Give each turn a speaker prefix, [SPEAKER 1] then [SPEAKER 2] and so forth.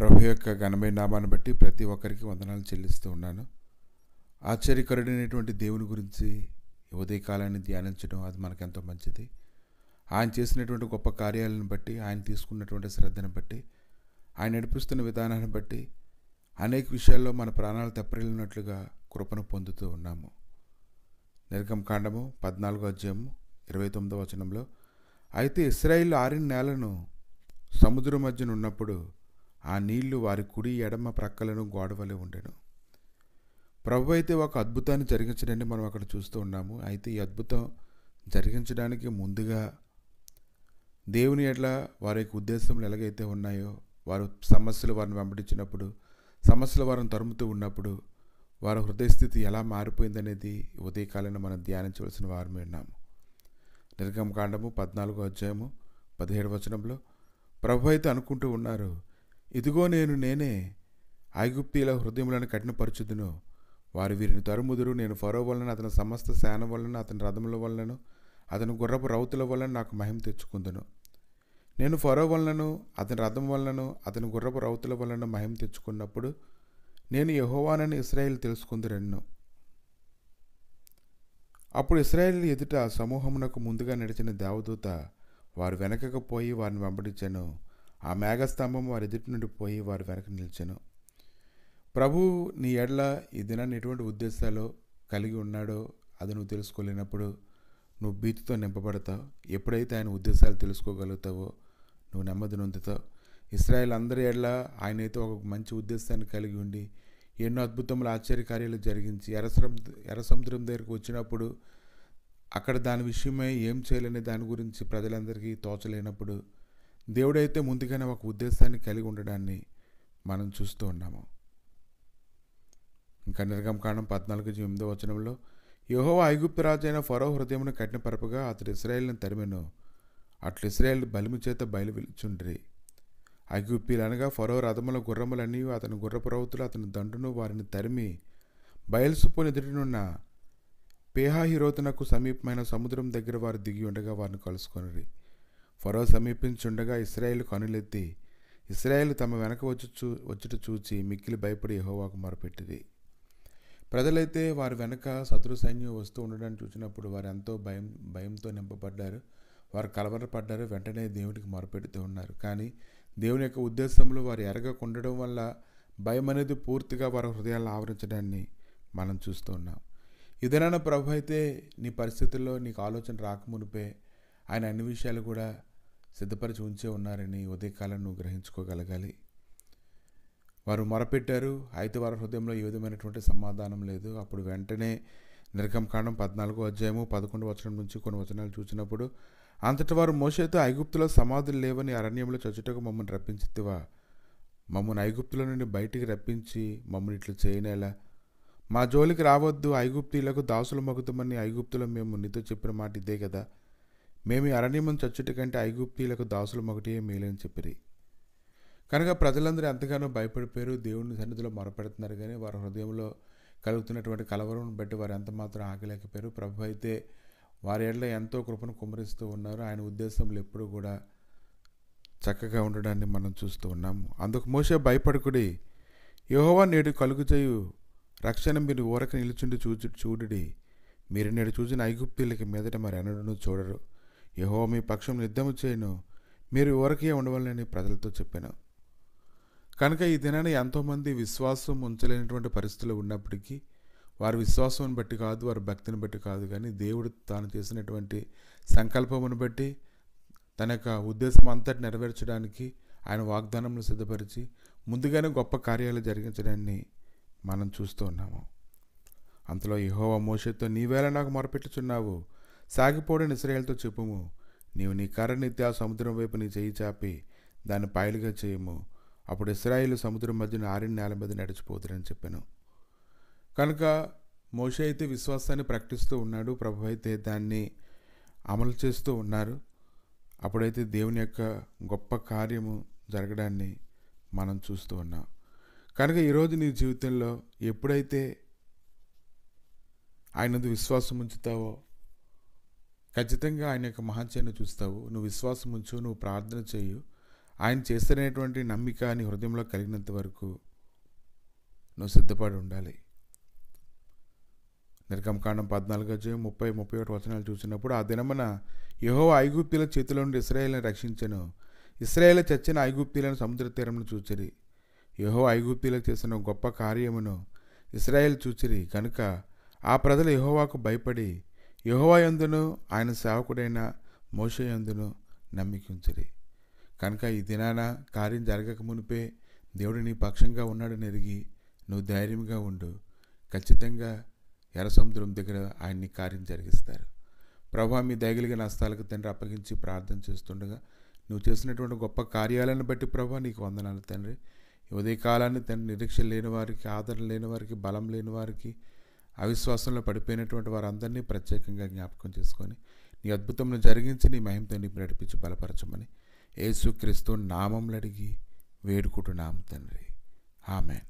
[SPEAKER 1] ప్రభు యొక్క ఘనమైన నామాన్ని బట్టి ప్రతి ఒక్కరికి వందనాలు చెల్లిస్తూ ఉన్నాను. ఆశ్చర్యకరుడైనటువంటి దేవుని గురించి ఈ ఉదయకాలాన్ని ధ్యానించడం అది మనకెంతో మంచిది. ఆయన చేసినటువంటి గొప్ప కార్యాలను బట్టి, ఆయన తీసుకున్నటువంటి శ్రద్ధను బట్టి, ఆయన నడిపిస్తున్న విధానాన్ని బట్టి అనేక విషయాల్లో మన ప్రాణాలు తెప్పరిల్లినట్లుగా కృపను పొందుతూ ఉన్నాము. నిర్గమకాండము 14వ అధ్యాయము 29వ వచనంలో, అయితే ఇశ్రాయేలు ఆరిన నేలను సముద్రం మధ్యన ఉన్నప్పుడు ఆ నీళ్లు వారి కుడి ఎడమ ప్రక్కలను గోడవలే ఉండెను. ప్రభు అయితే ఒక అద్భుతాన్ని జరిగించడాన్ని మనం అక్కడ చూస్తూ ఉన్నాము. అయితే ఈ అద్భుతం జరిగించడానికి ముందుగా దేవుని ఎట్లా వారి యొక్క ఉద్దేశములు ఎలాగైతే ఉన్నాయో, వారు సమస్యలు వారిని వెంబడించినప్పుడు, సమస్యలు వారిని తరుముతూ ఉన్నప్పుడు వారి హృదయస్థితి ఎలా మారిపోయిందనేది ఉదయకాలంలో మనం ధ్యానించవలసిన వారమే ఉన్నాము. నిర్గమకాండము 14వ అధ్యాయము 17వ వచనంలో ప్రభు అయితే అనుకుంటూ ఉన్నారు, ఇదిగో నేనే ఐగుప్తీయుల హృదయములను కఠినపరచుదును, వారు వీరిని తరుముదురు. నేను ఫరో వలన, అతని సమస్త సేన వలన, అతని రథముల వలనను, అతని గుర్రపు రౌతుల వలన నాకు మహిమ తెచ్చుకుందును. నేను ఫరో వలనను, అతని రథం వలనను, అతని గుర్రపు రౌతుల వలన మహిమ తెచ్చుకున్నప్పుడు నేను యెహోవానని ఇశ్రాయేలు తెలుసుకుందురన్ను. అప్పుడు ఇశ్రాయేలు ఎదుట సమూహమునకు ముందుగా నడిచిన దేవదూత వారు వెనకకు పోయి వారిని వెంబడించెను. ఆ మేఘస్తంభం వారి ఎదుటి నుండి పోయి వారి వెనక నిలిచెను. ప్రభు నీ ఎడల ఈ దినాన్ని ఎటువంటి ఉద్దేశాలు కలిగి ఉన్నాడో అది నువ్వు తెలుసుకోలేనప్పుడు నువ్వు భీతితో నింపబడతావు. ఎప్పుడైతే ఆయన ఉద్దేశాలు తెలుసుకోగలుగుతావో నువ్వు నెమ్మది నొందుతావు. ఇశ్రాయేల్ అందరి ఎడల ఆయన అయితే ఒక మంచి ఉద్దేశాన్ని కలిగి ఉండి ఎన్నో అద్భుతములు ఆశ్చర్యకార్యాలు జరిగించి ఎర్ర సముద్రం దగ్గరకు వచ్చినప్పుడు అక్కడ దాని విషయమై ఏం చేయాలనే దాని గురించి ప్రజలందరికీ తోచలేనప్పుడు దేవుడైతే ముందుగానే ఒక ఉద్దేశాన్ని కలిగి ఉండడాన్ని మనం చూస్తూ ఉన్నాము. ఇంకా నిర్గమకాండం 14:8వ వచనంలో, యెహోవా ఐగుప్తు రాజైన ఫరో హృదయమును కఠినపరపగా అతడు ఇశ్రాయేలును తరిమెను. అట్లు ఇశ్రాయేలు బలిమి చేత బయలువెలుచుండ్రి. ఐగుప్తీయులు అనగా ఫరో రథముల గుర్రములన్నీ, అతని గుర్రపు రౌతులు, అతని దండును వారిని తరిమి బయలుసుపోని ఎదుటినున్న పేహాహిరోతునకు సమీపమైన సముద్రం దగ్గర వారు దిగి ఉండగా వారిని కలుసుకొనిరి. ఫరో సమీపించుండగా ఇశ్రాయేలు కనులెత్తి ఇశ్రాయేలు తమ వెనక వచ్చుట చూచి మిక్కిలి భయపడి యెహోవాకు మొరపెట్టిరి. ప్రజలైతే వారి వెనక శత్రు సైన్యం వస్తూ ఉండడాన్ని చూసినప్పుడు వారు ఎంతో భయంతో నింపబడ్డారు. వారు కలవరపడ్డారు. వెంటనే దేవుడికి మొరపెడుతూ ఉన్నారు. కానీ దేవుని యొక్క ఉద్దేశంలో వారు ఎరగకుండడం వల్ల భయం అనేది పూర్తిగా వారి హృదయాలను ఆవరించడాన్ని మనం చూస్తూ ఉన్నాం. ఇదేనా ప్రభు అయితే నీ పరిస్థితుల్లో నీకు ఆలోచన రాకమునిపే ఆయన అన్ని విషయాలు కూడా సిద్ధపరిచి ఉంచే ఉన్నారని ఉదయకాలం నువ్వు గ్రహించుకోగలగాలి. వారు మొరపెట్టారు, అయితే వారి హృదయంలో ఏ విధమైనటువంటి సమాధానం లేదు. అప్పుడు వెంటనే నిర్గమకాండం 14వ అధ్యాయము 11వ వచనం నుంచి కొన్ని వచనాలు చూసినప్పుడు, అంతటి వారు మోషేతో ఐగుప్తులో సమాధులు లేవని అరణ్యంలో చచ్చుటకు మమ్మల్ని రప్పించితివా? మమ్మల్ని ఐగుప్తుల నుండి బయటికి రప్పించి మమ్మల్ని ఇట్లు చేయనేలా? మా జోలికి రావద్దు, ఐగుప్తీయులకు దాసులు మగుతామని ఐగుప్తులో మేము నీతో చెప్పిన మాట ఇదే కదా. మేము అరణ్యమును చచ్చుట కంటే ఐగుప్తీయులకు దాసులు మగుటే మేలని చెప్పిరి. కనుక ప్రజలందరూ ఎంతగానో భయపడిపోయారు. దేవుని సన్నిధిలో మొరపెడుతున్నారు, కానీ వారి హృదయంలో కలుగుతున్నటువంటి కలవరం బట్టి వారు ఎంత మాత్రం ఆగలేకపోయారు. ప్రభు అయితే వారి ఎడల ఎంతో కృపను కుమ్మరిస్తూ ఉన్నారు. ఆయన ఉద్దేశంలో ఎప్పుడూ కూడా చక్కగా ఉండడాన్ని మనం చూస్తూ ఉన్నాము. అందుకు మోషే భయపడకుడి, యెహోవా నేడు కలుగుచేయు రక్షణ మీరు ఊరక నిలుచుండి చూడుడి. మీరు నేడు చూసిన ఐగుప్తీయులకి మీదట మరి ఎన్నడూ చూడరు. యెహోవా మీ పక్షం యుద్ధము చేయను, మీరు ఊరకే ఉండవాలని ప్రజలతో చెప్పాను. కనుక ఈ దినాన్ని ఎంతోమంది విశ్వాసం ఉంచలేనటువంటి పరిస్థితులు ఉన్నప్పటికీ వారి విశ్వాసం బట్టి కాదు, వారి భక్తిని బట్టి కాదు, కానీ దేవుడు తాను చేసినటువంటి సంకల్పమును బట్టి తన యొక్క ఉద్దేశం అంతటి నెరవేర్చడానికి ఆయన వాగ్దానంను సిద్ధపరిచి ముందుగానే గొప్ప కార్యాలు జరిగించడాన్ని మనం చూస్తూ ఉన్నాము. అంతలో యెహోవా మోషేతో, నీవేళ నాకు మొరపెట్టుచున్నావు? సాగిపోవడం ఇశ్రాయేలుతో చెప్పుము. నీవు నీ కర్రనెత్తి ఆ సముద్రం వైపు నీ చేయి చాపి దాన్ని పాయలుగా చేయము. అప్పుడు ఇశ్రాయేలు సముద్రం మధ్యన ఆరిన నేల మీద నడిచిపోతురని చెప్పాను. కనుక మోషే అయితే విశ్వాసాన్ని ప్రకటిస్తూ ఉన్నాడు, ప్రభు అయితే దాన్ని అమలు చేస్తూ ఉన్నారు. అప్పుడైతే దేవుని యొక్క గొప్ప కార్యము జరగడాన్ని మనం చూస్తూ ఉన్నాం. కనుక ఈరోజు నీ జీవితంలో ఎప్పుడైతే ఆయనందు విశ్వాసం ఉంచుతావో ఖచ్చితంగా ఆయన యొక్క మహాత్యాన్ని చూస్తావు. నువ్వు విశ్వాసం ఉంచు, నువ్వు ప్రార్థన చేయు, ఆయన చేస్తున్నటువంటి నమ్మిక నీ హృదయంలో కలిగినంత వరకు నువ్వు సిద్ధపడి ఉండాలి. నిర్గమకాండం 14:30-31 చూసినప్పుడు, ఆ దినమున యెహోవా ఐగుప్తీయుల చేతిలో నుండి ఇశ్రాయేలును రక్షించెను. ఇశ్రాయేలు చచ్చిన ఐగుప్తీయులను సముద్ర తీరమును చూచిరి. యెహోవా ఐగుప్తీయులకు చేసిన గొప్ప కార్యమును ఇశ్రాయేలు చూచిరి కనుక ఆ ప్రజలు యెహోవాకు భయపడి యెహోవా యందును ఆయన సేవకుడైన మోషే యందును నమ్మికుంచిరి. కనుక ఈ దినాన కార్యం జరగక మునిపే దేవుడు నీ పక్షంగా ఉన్నాడని ఎరిగి నువ్వు ధైర్యంగా ఉండు. ఖచ్చితంగా ఎర్ర సముద్రం దగ్గర ఆయన్ని కార్యం జరిగిస్తారు. ప్రభువా, మీ దయగలిగిన హస్తాలకు తండ్రి అప్పగించి ప్రార్థన చేస్తుండగా నువ్వు చేసినటువంటి గొప్ప కార్యాలను బట్టి ప్రభువా నీకు వందనాలు తండ్రి. ఉదయకాలాన్ని తండ్రి నిరీక్షణ లేని వారికి, ఆదరణ లేని వారికి, బలం లేని వారికి, అవిశ్వాసంలో పడిపోయినటువంటి వారందరినీ ప్రత్యేకంగా జ్ఞాపకం చేసుకొని నీ అద్భుతమును జరిగించి నీ మహిమతో నీ నడిపించి బలపరచమని యేసుక్రీస్తు నామములో అడిగి వేడుకుంటున్నాము తండ్రి. ఆమేన్.